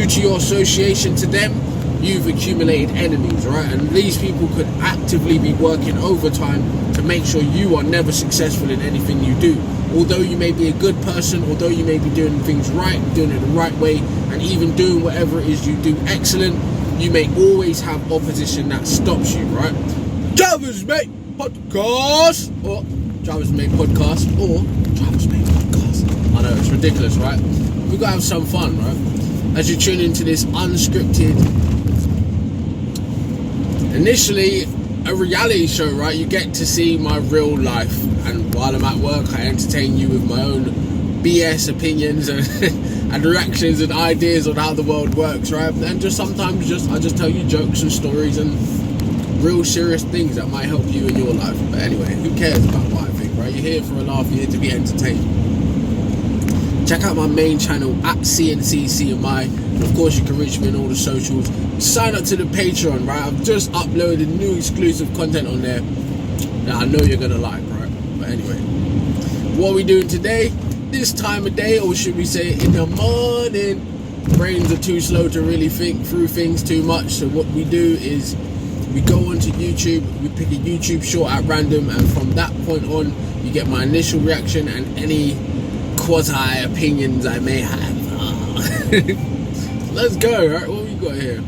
due to your association to them, you've accumulated enemies, right? And these people could actively be working overtime to make sure you are never successful in anything you do. Although you may be a good person, although you may be doing things right, doing it the right way, and even doing whatever it is you do excellent, you may always have opposition that stops you, right? Drivers Mate Podcast, or Drivers Mate Podcast, or Drivers Mate Podcast. I know, it's ridiculous, right? We've got to have some fun, right? As you tune into this unscripted, initially a reality show, right? You get to see my real life, and while I'm at work, I entertain you with my own BS opinions and reactions and ideas on how the world works, right? And just sometimes I just tell you jokes and stories and real serious things that might help you in your life. But anyway, who cares about what I think, right? You're here for a laugh, you're here to be entertained. Check out my main channel at CNCCMI, and of course you can reach me on all the socials. Sign up to the Patreon, right? I've just uploaded new exclusive content on there that I know you're gonna like, right? But anyway, what are we doing today? This time of day, or should we say in the morning? Brains are too slow to really think through things too much, so what we do is we go onto YouTube, we pick a YouTube short at random, and from that point on you get my initial reaction and any quasi opinions I may have. Let's go, right? What we got here?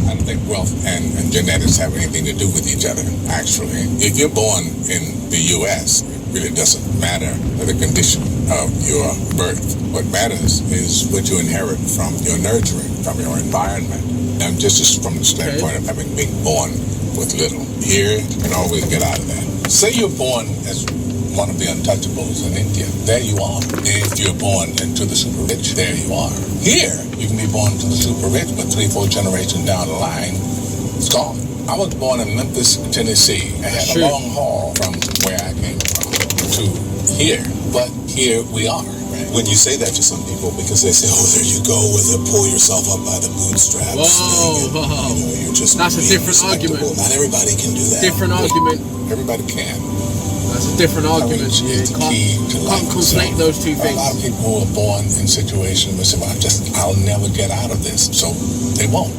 I don't think wealth and genetics have anything to do with each other, actually. If you're born in the U.S., it really doesn't matter the condition of your birth. What matters is what you inherit from your nurturing, from your environment. And just from the standpoint of having been born with little. Here, you can always get out of that. Say you're born as one of the untouchables in India. There you are. If you're born into the super rich, there you are. Here, you can be born to the super rich, but 3-4 generations down the line, it's gone. I was born in Memphis, Tennessee. I had a long haul from where I came from to here, but here we are. When you say that to some people, because they say, "Oh, there you go with it, pull yourself up by the bootstraps." Whoa. You're just that's a different argument. Not everybody can do that. Different argument. Everybody can. That's a different argument. You can't conflate those two things. A lot of people who are born in situations where they say, I'll never get out of this, so they won't.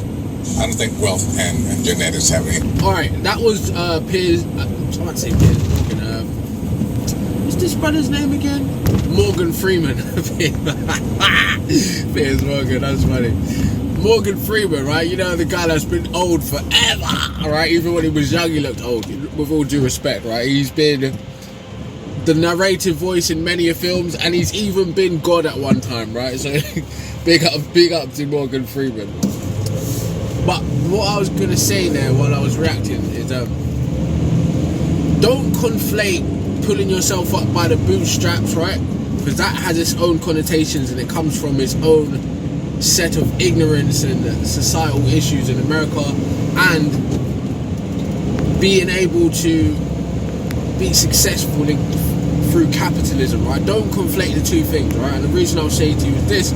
I don't think wealth and genetics have any. All right, that was Piers. I might say Piers Morgan. What's this brother's name again? Morgan Freeman. Piers Morgan, that's funny. Morgan Freeman, right? You know, the guy that's been old forever, right? Even when he was young, he looked old, with all due respect, right? He's been the narrative voice in many films, and he's even been God at one time, right? So, big up to Morgan Freeman. But what I was going to say there while I was reacting is, don't conflate pulling yourself up by the bootstraps, right? Because that has its own connotations, and it comes from its own set of ignorance and societal issues in America, and being able to be successful through capitalism, right? Don't conflate the two things, right? And the reason I'll say to you is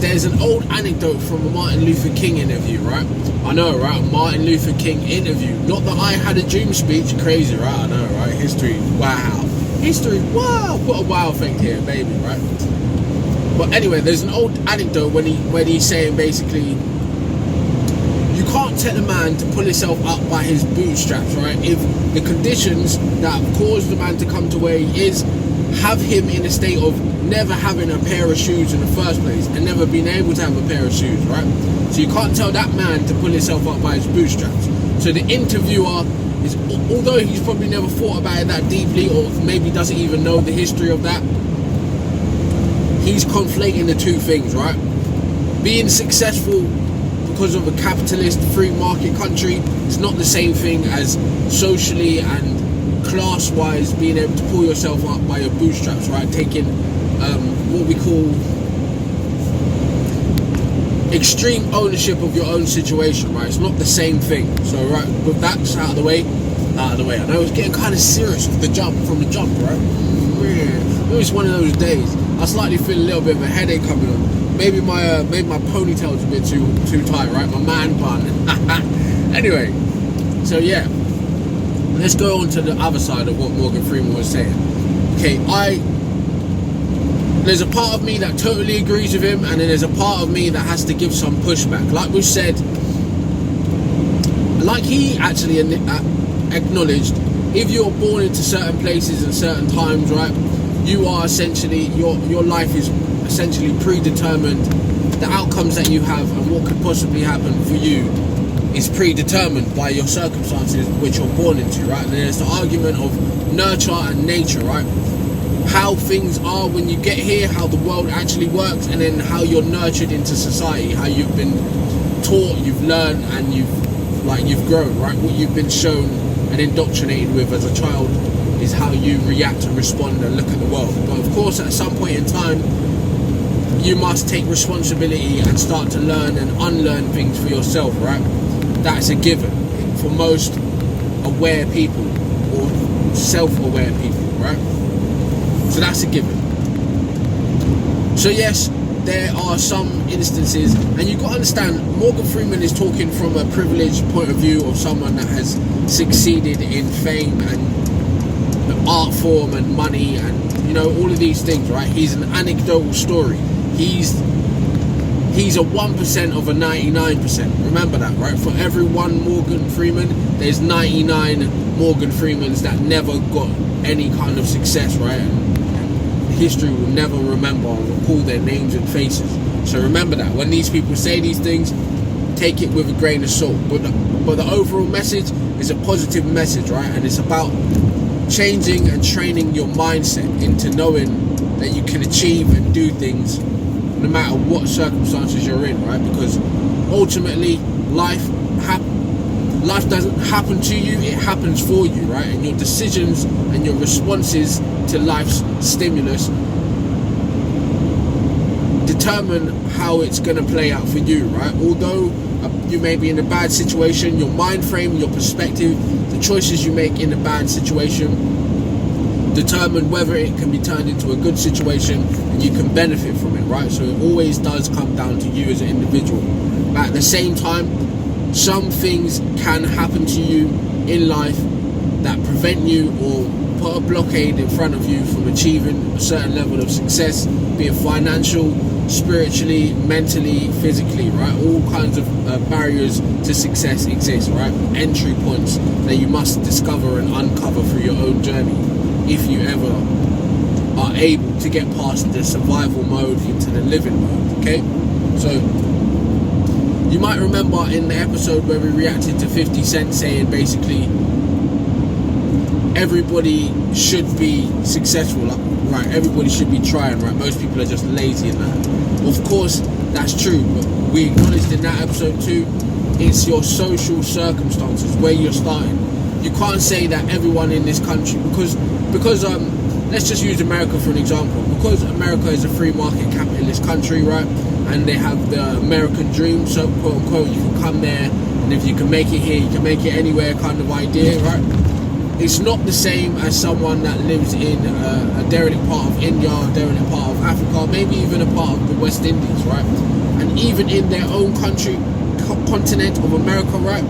there's an old anecdote from a Martin Luther King interview, right? I know, right? Martin Luther King interview. Not that I had a dream speech. Crazy, right? I know, right? History, wow. History, wow. Put a wow thing here, baby, right? But anyway, there's an old anecdote when he's saying basically, you can't tell a man to pull himself up by his bootstraps, right? If the conditions that have caused the man to come to where he is have him in a state of never having a pair of shoes in the first place and never being able to have a pair of shoes, right? So you can't tell that man to pull himself up by his bootstraps. So the interviewer is, although he's probably never thought about it that deeply, or maybe doesn't even know the history of that, he's conflating the two things, right? Being successful because of a capitalist free market country is not the same thing as socially and class-wise being able to pull yourself up by your bootstraps, right? Taking what we call extreme ownership of your own situation, right? It's not the same thing. So, right, with that out of the way. I know it's getting kind of serious from the jump, right? It's one of those days. I slightly feel a little bit of a headache coming on. Maybe my ponytail's a bit too tight, right? My man bun. Anyway, so yeah, let's go on to the other side of what Morgan Freeman was saying. Okay, there's a part of me that totally agrees with him, and then there's a part of me that has to give some pushback. Like we said, like he actually acknowledged, if you're born into certain places and certain times, right, you are essentially, your life is essentially predetermined. The outcomes that you have and what could possibly happen for you is predetermined by your circumstances which you're born into, right? And there's the argument of nurture and nature, right? How things are when you get here, how the world actually works, and then how you're nurtured into society, how you've been taught, you've learned, and you've grown, right? What you've been shown and indoctrinated with as a child is how you react and respond and look at the world. But of course, at some point in time, you must take responsibility and start to learn and unlearn things for yourself, right? That's a given for most aware people or self-aware people, right? So that's a given. So yes, there are some instances, and you've got to understand, Morgan Freeman is talking from a privileged point of view of someone that has succeeded in fame and art form and money and, you know, all of these things, right? He's an anecdotal story. He's a 1% of a 99%. Remember that, right? For every one Morgan Freeman, there's 99 Morgan Freemans that never got any kind of success, right? And history will never remember or recall their names and faces. So remember that. When these people say these things, take it with a grain of salt. But the overall message is a positive message, right? And it's about changing and training your mindset into knowing that you can achieve and do things no matter what circumstances you're in, right? Because ultimately, life doesn't happen to you, it happens for you, right? And your decisions and your responses to life's stimulus determine how it's going to play out for you, right? Although you may be in a bad situation, your mind frame, your perspective, the choices you make in a bad situation determine whether it can be turned into a good situation and you can benefit from it, right? So it always does come down to you as an individual. But at the same time, some things can happen to you in life that prevent you or put a blockade in front of you from achieving a certain level of success, be it financial, spiritually, mentally, physically, right? All kinds of barriers to success exist, right? Entry points that you must discover and uncover through your own journey, if you ever are able to get past the survival mode into the living mode, okay? So you might remember in the episode where we reacted to 50 Cent saying basically everybody should be successful, like, right? Everybody should be trying, right? Most people are just lazy in that. Of course, that's true, but we acknowledged in that episode too, it's your social circumstances, where you're starting. You can't say that everyone in this country, because let's just use America for an example. Because America is a free market capitalist country, right? And they have the American dream, so quote unquote, you can come there, and if you can make it here, you can make it anywhere kind of idea, right? It's not the same as someone that lives in a derelict part of India, a derelict part of Africa, maybe even a part of the West Indies, right? And even in their own country, continent of America, right?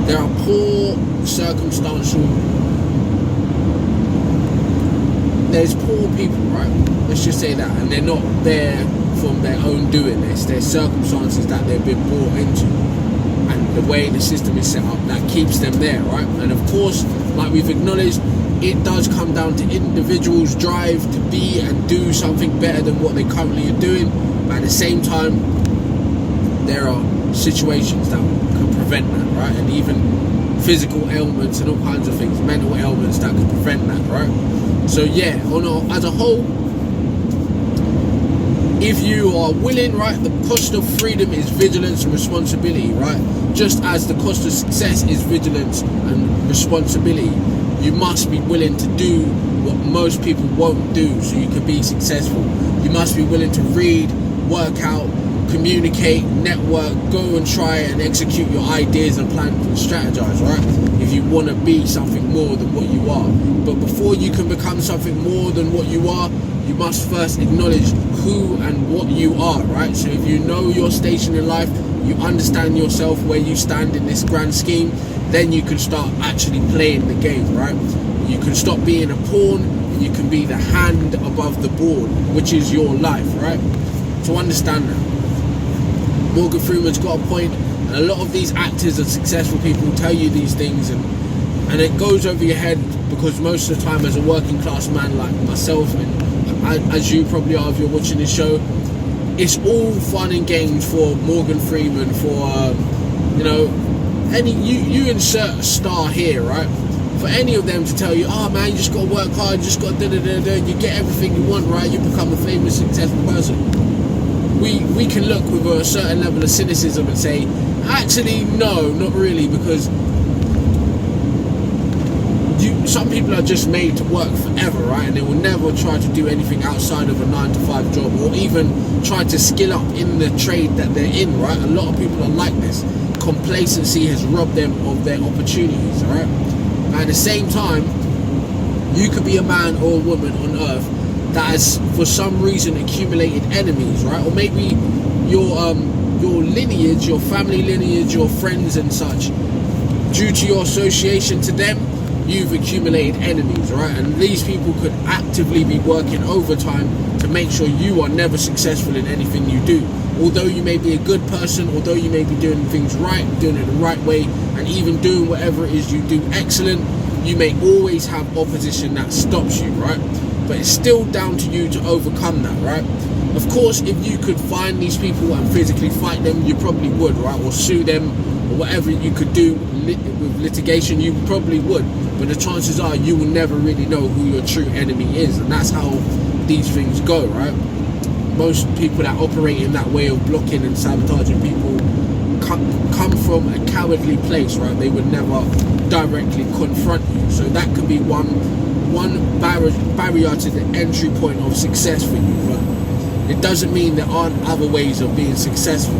There are poor circumstantial, there's poor people, right? Let's just say that. And they're not there from their own doing. It's their circumstances that they've been brought into. And the way the system is set up that keeps them there, right? And of course, like we've acknowledged, it does come down to individuals' drive to be and do something better than what they currently are doing. But at the same time, there are situations that can prevent that, right? And even physical ailments and all kinds of things, mental ailments that can prevent that, right? So yeah, as a whole, if you are willing, right, the cost of freedom is vigilance and responsibility, right? Just as the cost of success is vigilance and responsibility, you must be willing to do what most people won't do so you can be successful. You must be willing to read, work out, communicate, network, go and try and execute your ideas and plan and strategize, right? If you want to be something more than what you are. But before you can become something more than what you are, you must first acknowledge who and what you are, right? So if you know your station in life, you understand yourself, where you stand in this grand scheme, then you can start actually playing the game, right? You can stop being a pawn, you can be the hand above the board, which is your life, right? So understand that. Morgan Freeman's got a point, and a lot of these actors and successful people tell you these things, and it goes over your head, because most of the time, as a working class man like myself, and as you probably are if you're watching this show, it's all fun and games for Morgan Freeman, for you insert a star here, right? For any of them to tell you, oh man, you just got to work hard, you just got to you get everything you want, right? You become a famous, successful person. We can look with a certain level of cynicism and say, actually, no, not really, because some people are just made to work forever, right? And they will never try to do anything outside of a 9-to-5 job, or even try to skill up in the trade that they're in, right? A lot of people are like this. Complacency has robbed them of their opportunities, all right? But at the same time, you could be a man or a woman on earth that has, for some reason, accumulated enemies, right? Or maybe your lineage, your family lineage, your friends and such, due to your association to them, you've accumulated enemies, right? And these people could actively be working overtime to make sure you are never successful in anything you do. Although you may be a good person, although you may be doing things right, doing it the right way, and even doing whatever it is you do excellent, you may always have opposition that stops you, right? But it's still down to you to overcome that, right? Of course, if you could find these people and physically fight them, you probably would, right? Or sue them, or whatever you could do with litigation, you probably would. But the chances are you will never really know who your true enemy is, and that's how these things go, right? Most people that operate in that way of blocking and sabotaging people come from a cowardly place, right? They would never directly confront you. So that could be one barrier to the entry point of success for you, but it doesn't mean there aren't other ways of being successful.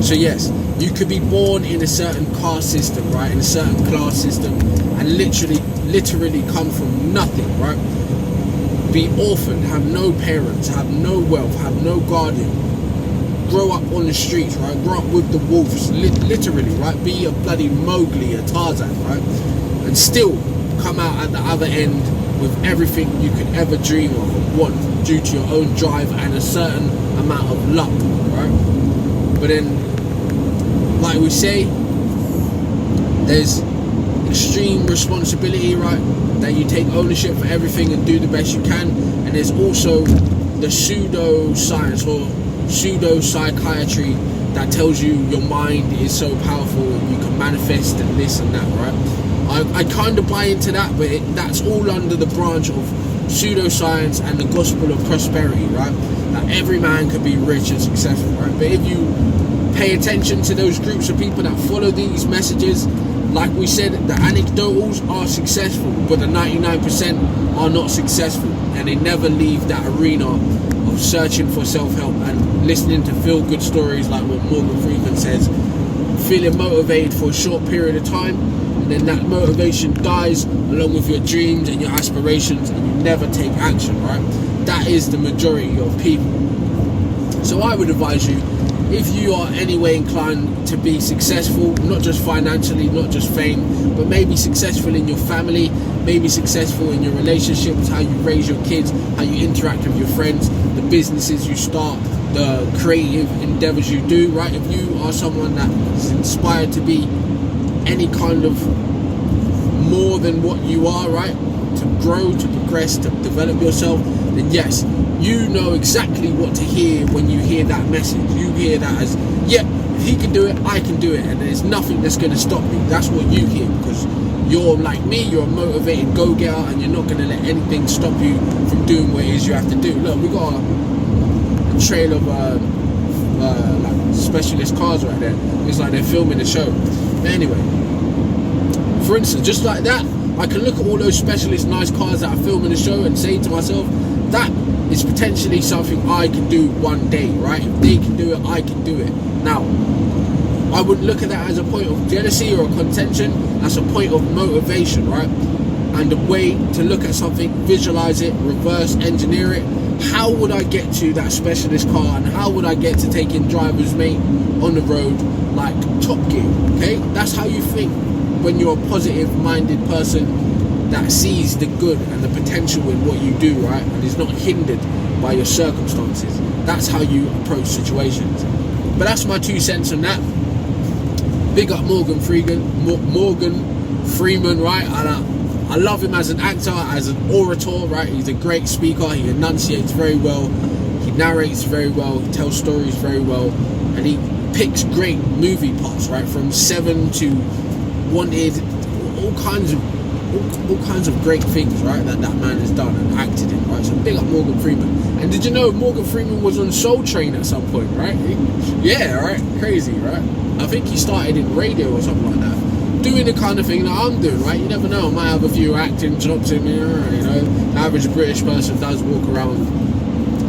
So yes, you could be born in a certain caste system, right? In a certain class system, and literally come from nothing, right? Be orphaned, have no parents, have no wealth, have no guardian, grow up on the streets, right? Grow up with the wolves, literally, right? Be a bloody Mowgli, a Tarzan, right? And still come out at the other end with everything you could ever dream of and want, due to your own drive and a certain amount of luck, right? But then, like we say, there's extreme responsibility, right? That you take ownership for everything and do the best you can. And there's also the pseudo-science or pseudo-psychiatry that tells you your mind is so powerful and you can manifest and this and that, right? I kind of buy into that, but that's all under the branch of pseudoscience and the gospel of prosperity, right? That every man can be rich and successful, right? But if you pay attention to those groups of people that follow these messages, like we said, the anecdotals are successful, but the 99% are not successful, and they never leave that arena of searching for self-help and listening to feel-good stories like what Morgan Freeman says, feeling motivated for a short period of time, and then that motivation dies along with your dreams and your aspirations, and you never take action, right? That is the majority of people. So I would advise you, if you are anyway inclined to be successful, not just financially, not just fame, but maybe successful in your family, maybe successful in your relationships, how you raise your kids, how you interact with your friends, the businesses you start, the creative endeavors you do, right? If you are someone that is inspired to be any kind of more than what you are, right? To grow, to progress, to develop yourself, then yes, you know exactly what to hear when you hear that message. You hear that as, yeah, if he can do it, I can do it, and there's nothing that's going to stop me. That's what you hear, because you're like me, you're a motivated go-getter, and you're not going to let anything stop you from doing what it is you have to do. Look, we got a trail of like specialist cars right there. It's like they're filming the show. But anyway, for instance, just like that, I can look at all those specialist nice cars that are filming the show and say to myself, that is potentially something I can do one day, right? If they can do it, I can do it. Now, I wouldn't look at that as a point of jealousy or a contention. That's a point of motivation, right? And a way to look at something, visualize it, reverse engineer it. How would I get to that specialist car, and how would I get to taking driver's mate on the road like Top Gear? Okay, that's how you think when you're a positive-minded person that sees the good and the potential in what you do, right, and is not hindered by your circumstances. That's how you approach situations. But that's my 2 cents on that. Big up Morgan Freeman, right? And I love him as an actor, as an orator, right? He's a great speaker. He enunciates very well. He narrates very well. He tells stories very well, and he picks great movie parts, right? From Seven to Wanted, all kinds of great things, right? That man has done and acted in, right? So big up Morgan Freeman. And did you know Morgan Freeman was on Soul Train at some point, right? Yeah, right? Crazy, right? I think he started in radio or something like that, doing the kind of thing that I'm doing, right? You never know, I might have a few acting jobs in here, you know. The average British person does walk around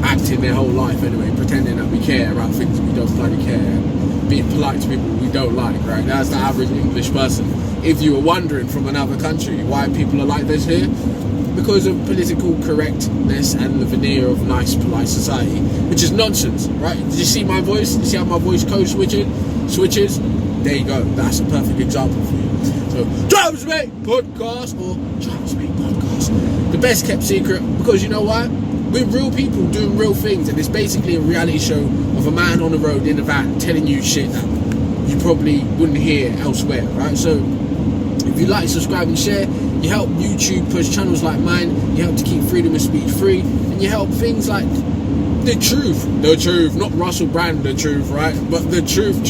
acting their whole life anyway, pretending that we care about things we don't bloody care, being polite to people we don't like, right? That's the average English person. If you were wondering from another country why people are like this here, because of political correctness and the veneer of nice, polite society, which is nonsense, right? Did you see my voice? Did you see how my voice code switches? There you go. That's a perfect example for you. So, Drivers Mate Podcast, or Drivers Mate Podcast, the best kept secret, because you know why? We're real people doing real things, and it's basically a reality show of a man on the road in a van telling you shit that you probably wouldn't hear elsewhere, right? So if you like, subscribe and share, you help YouTube push channels like mine, you help to keep freedom of speech free, and you help things like the truth, not Russell Brand the truth, right? But the truth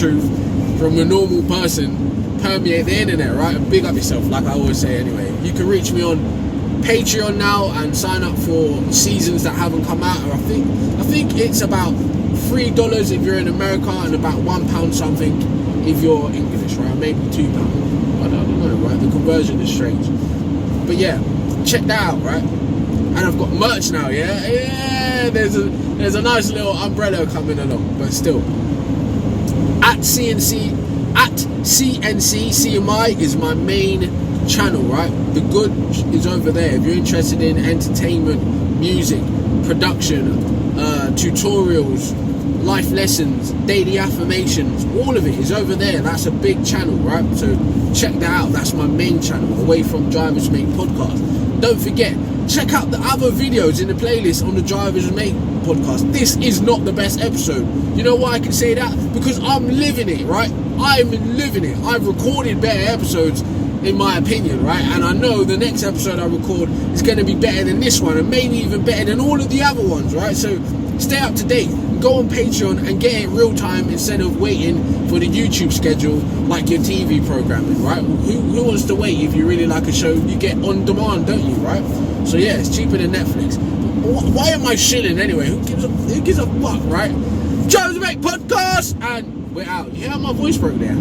from a normal person permeate the internet, right? And big up yourself, like I always say anyway. You can reach me on Patreon now and sign up for seasons that haven't come out. I think it's about $3 if you're in America and about £1 something if you're English, right? Maybe £2. I don't know, right? The conversion is strange. But yeah, check that out, right? And I've got merch now, yeah? Yeah, there's a nice little umbrella coming along, but still. At CNC is my main channel, right? The good is over there. If you're interested in entertainment, music, production, tutorials, life lessons, daily affirmations, all of it is over there. That's a big channel, right? So check that out. That's my main channel, away from Drivers Mate Podcast. Don't forget, check out the other videos in the playlist on the Drivers Mate Podcast. This is not the best episode. You know why I can say that? Because I'm living it, right? I'm living it. I've recorded better episodes, in my opinion, right? And I know the next episode I record is going to be better than this one, and maybe even better than all of the other ones, right? So stay up to date. Go on Patreon and get it real time instead of waiting for the YouTube schedule like your TV programming, right? Who wants to wait? If you really like a show, you get on demand, don't you, right? So yeah, it's cheaper than Netflix. Why am I shilling anyway? Who gives a fuck, right? Drivers Mate Podcast, and we're out. You hear how my voice broke there?